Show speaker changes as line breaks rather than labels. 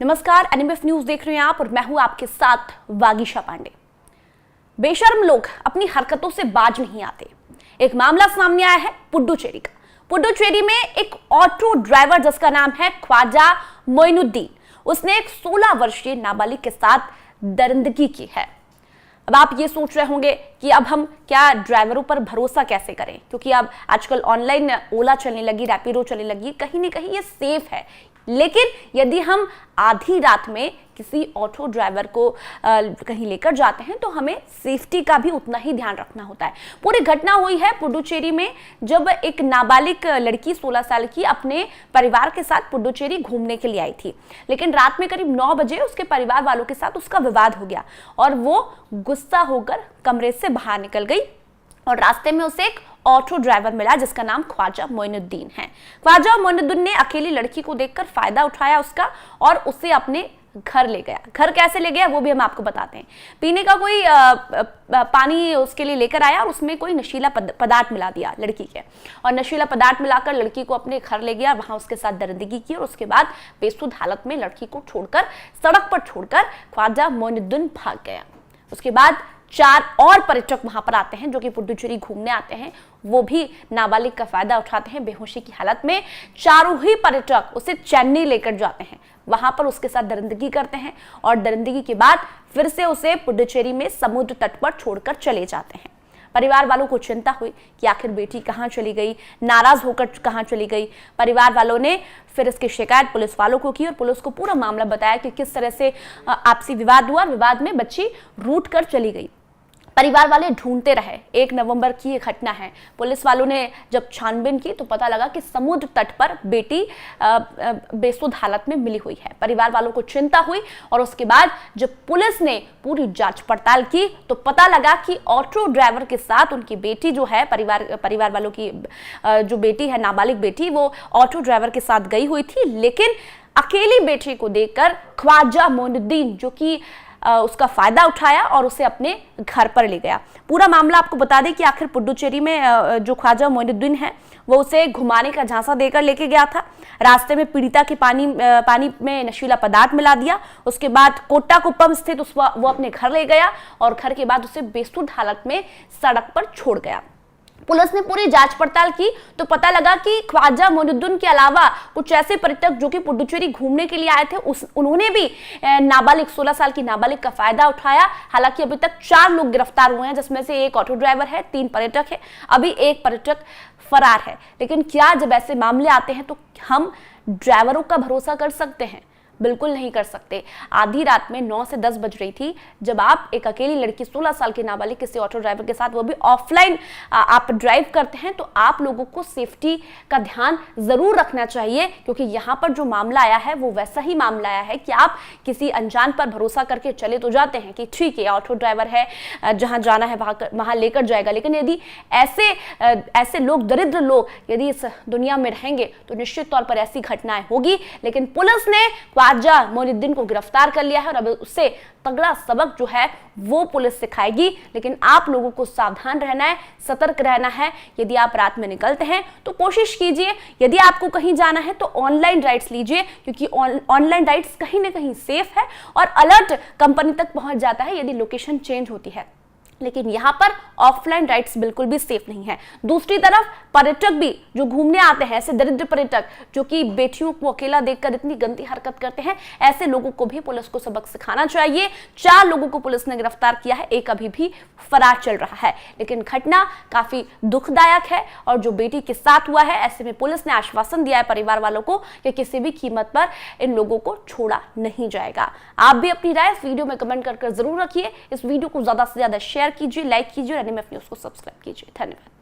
नमस्कार, NMF news देख रहे हैं आप और मैं हूं आपके साथ वागीशा पांडे। बेशर्म लोग अपनी हरकतों से बाज नहीं आते। एक मामला सामने आया है पुडुचेरी का। पुडुचेरी में एक ऑटो ड्राइवर जिसका नाम है ख्वाजा मोइनुद्दीन, उसने एक 16 वर्षीय नाबालिग के साथ दरिंदगी की है। अब आप ये सोच रहे होंगे कि अब हम क्या ड्राइवरों पर भरोसा कैसे करें, क्योंकि अब आजकल ऑनलाइन ओला चलने लगी, रैपिडो चलने लगी, कहीं ना कहीं ये सेफ है। लेकिन यदि हम आधी रात में किसी ऑटो ड्राइवर को कहीं लेकर जाते हैं तो हमें सेफ्टी का भी उतना ही ध्यान रखना होता है। पूरी घटना हुई है पुडुचेरी में, जब एक नाबालिग लड़की 16 साल की अपने परिवार के साथ पुडुचेरी घूमने के लिए आई थी। लेकिन रात में करीब 9 बजे उसके परिवार वालों के साथ उसका विवाद हो गया और वो गुस्सा होकर कमरे से बाहर निकल गई और रास्ते में उसे एक ऑटो ड्राइवर मिला जिसका नाम ख्वाजा मोइनुद्दीन है। ख्वाजा मोइनुद्दीन ने अकेली लड़की को देखकर फायदा उठाया उसका और उसे अपने घर ले गया। घर कैसे ले गया वो भी हम आपको बताते हैं। पीने का कोई पानी उसके लिए लेकर आया और उसमें कोई नशीला पदार्थ मिला दिया लड़की के, और नशीला पदार्थ मिलाकर लड़की को अपने घर ले गया, वहां उसके साथ दरिंदगी की और उसके बाद बेसुध हालत में लड़की को छोड़कर, सड़क पर छोड़कर ख्वाजा मोइनुद्दीन भाग गया। उसके बाद 4 और पर्यटक वहां पर आते हैं जो कि पुडुचेरी घूमने आते हैं। वो भी नाबालिग का फायदा उठाते हैं। बेहोशी की हालत में चारों ही पर्यटक उसे चेन्नई लेकर जाते हैं, वहां पर उसके साथ दरिंदगी करते हैं और दरिंदगी के बाद फिर से उसे पुडुचेरी में समुद्र तट पर छोड़कर चले जाते हैं। परिवार वालों को चिंता हुई कि आखिर बेटी कहां चली गई, नाराज होकर कहां चली गई। परिवार वालों ने फिर इसकी शिकायत पुलिस वालों को की और पुलिस को पूरा मामला बताया कि किस तरह से आपसी विवाद हुआ। विवाद में बच्ची रूठ कर चली गई। परिवार वाले ढूंढते रहे। 1 नवंबर की ये घटना है। पुलिस वालों ने जब छानबीन की तो पता लगा कि समुद्र तट पर बेटी बेसुध हालत में मिली हुई है। परिवार वालों को चिंता हुई और उसके बाद जब पुलिस ने पूरी जांच पड़ताल की तो पता लगा कि ऑटो ड्राइवर के साथ उनकी बेटी जो है, परिवार वालों की जो बेटी है, नाबालिग बेटी, वो ऑटो ड्राइवर के साथ गई हुई थी। लेकिन अकेली बेटी को देखकर ख्वाजा मोइनुद्दीन जो कि उसका फायदा उठाया और उसे अपने घर पर ले गया। पूरा मामला आपको बता दें कि आखिर पुडुचेरी में जो ख्वाजा मोइनुद्दीन है वो उसे घुमाने का झांसा देकर लेके गया था। रास्ते में पीड़िता के पानी में नशीला पदार्थ मिला दिया। उसके बाद कोट्टाकुप्पम स्थित वो अपने घर ले गया और घर के बाद उसे बेसुध हालत में सड़क पर छोड़ गया। पुलिस ने पूरी जांच पड़ताल की तो पता लगा कि ख्वाजा मोइनुद्दीन के अलावा कुछ ऐसे पर्यटक जो कि पुडुचेरी घूमने के लिए आए थे उन्होंने भी नाबालिग 16 साल की नाबालिग का फायदा उठाया। हालांकि अभी तक 4 लोग गिरफ्तार हुए हैं, जिसमें से एक ऑटो ड्राइवर है, 3 पर्यटक है, अभी एक पर्यटक फरार है। लेकिन क्या जब ऐसे मामले आते हैं तो हम ड्राइवरों का भरोसा कर सकते हैं? बिल्कुल नहीं कर सकते। आधी रात में 9 से 10 बज रही थी जब आप एक अकेली लड़की 16 साल की नाबालिग किसी ऑटो ड्राइवर के साथ, वो भी ऑफलाइन आप ड्राइव करते हैं, तो आप लोगों को सेफ्टी का ध्यान जरूर रखना चाहिए। क्योंकि यहाँ पर जो मामला आया है वो वैसा ही मामला आया है कि आप किसी अनजान पर भरोसा करके चले तो जाते हैं कि ठीक है ऑटो ड्राइवर है, जहाँ जाना है वहाँ लेकर जाएगा। लेकिन यदि ऐसे लोग, दरिद्र लोग यदि इस दुनिया में रहेंगे तो निश्चित तौर पर ऐसी घटनाएं होगी। लेकिन पुलिस ने ख्वाजा मोइनुद्दीन को गिरफ्तार कर लिया है और अब उसे तगड़ा सबक जो है वो पुलिस सिखाएगी। लेकिन आप लोगों को सावधान रहना है, सतर्क रहना है। यदि आप रात में निकलते हैं तो कोशिश कीजिए, यदि आपको कहीं जाना है तो ऑनलाइन राइड्स लीजिए, क्योंकि ऑनलाइन राइड्स कहीं ना कहीं सेफ है और अलर्ट कंपनी तक पहुंच जाता है यदि लोकेशन चेंज होती है। लेकिन यहाँ पर ऑफलाइन राइड्स बिल्कुल भी सेफ नहीं है। दूसरी तरफ पर्यटक भी जो घूमने आते हैं, ऐसे दरिद्र पर्यटक जो कि बेटियों को अकेला देखकर इतनी गंदी हरकत करते हैं, ऐसे लोगों को भी पुलिस को सबक सिखाना चाहिए। 4 लोगों को पुलिस ने गिरफ्तार किया है, एक अभी भी फरार चल रहा है। लेकिन घटना काफी दुखदायक है और जो बेटी के साथ हुआ है, ऐसे में पुलिस ने आश्वासन दिया है परिवार वालों को कि किसी भी कीमत पर इन लोगों को छोड़ा नहीं जाएगा। आप भी अपनी राय इस वीडियो में कमेंट कर जरूर रखिए। इस वीडियो को ज्यादा से ज्यादा शेयर कीजिए, लाइक कीजिए और एनएमएफ न्यूज को सब्सक्राइब कीजिए। धन्यवाद।